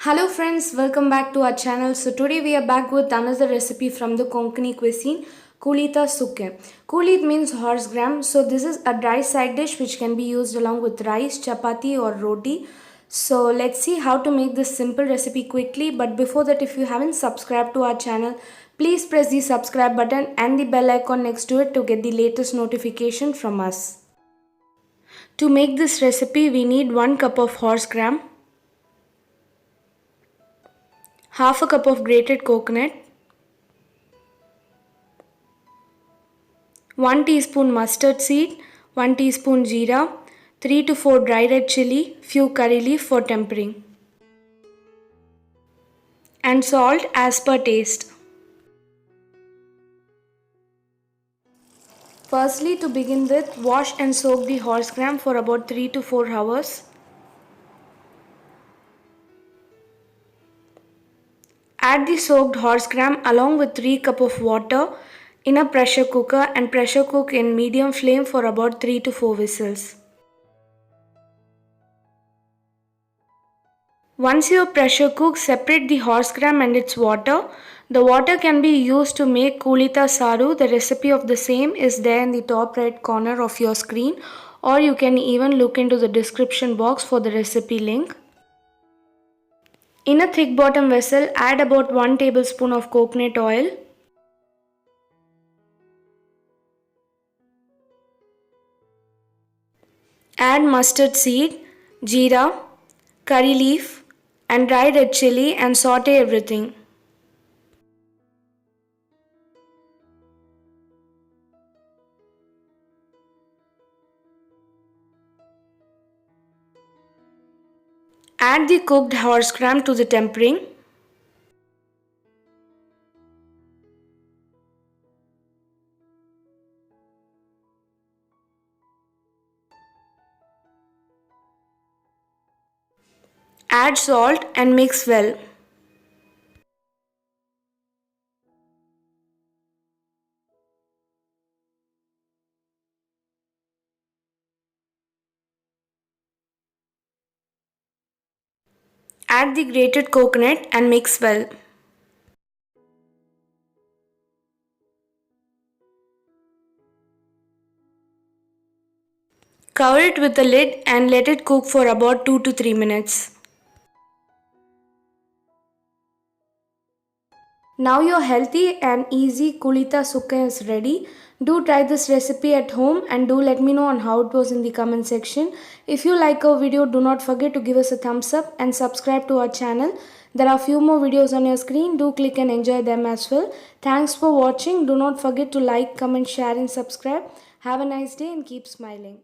Hello friends, welcome back to our channel. So today we are back with another recipe from the Konkani cuisine, Kulita Sukke. Kulit means horse gram. So this is a dry side dish which can be used along with rice, chapati or roti. So let's see how to make this simple recipe quickly. But before that, if you haven't subscribed to our channel, please press the subscribe button and the bell icon next to it to get the latest notification from us. To make this recipe, we need 1 cup of horse gram, half a cup of grated coconut, 1 teaspoon mustard seed, 1 teaspoon jeera, 3 to 4 dry red chili, few curry leaf for tempering, and salt as per taste. Firstly, to begin with, wash and soak the horse gram for about 3 to 4 hours. Add the soaked horse gram along with 3 cup of water in a pressure cooker and pressure cook in medium flame for about 3 to 4 whistles. Once your pressure cooks, separate the horse gram and its water. The water can be used to make Kulita Saru. The recipe of the same is there in the top right corner of your screen, or you can even look into the description box for the recipe link. In a thick bottom vessel, add about 1 tablespoon of coconut oil. Add mustard seed, jeera, curry leaf and dry red chili and saute everything. Add the cooked horse gram to the tempering. Add salt and mix well. Add the grated coconut and mix well. Cover it with a lid and let it cook for about 2 to 3 minutes. Now your healthy and easy Kulita Sukke is ready. Do try this recipe at home and do let me know on how it was in the comment section. If you like our video, do not forget to give us a thumbs up and subscribe to our channel. There are few more videos on your screen. Do click and enjoy them as well. Thanks for watching. Do not forget to like, comment, share and subscribe. Have a nice day and keep smiling.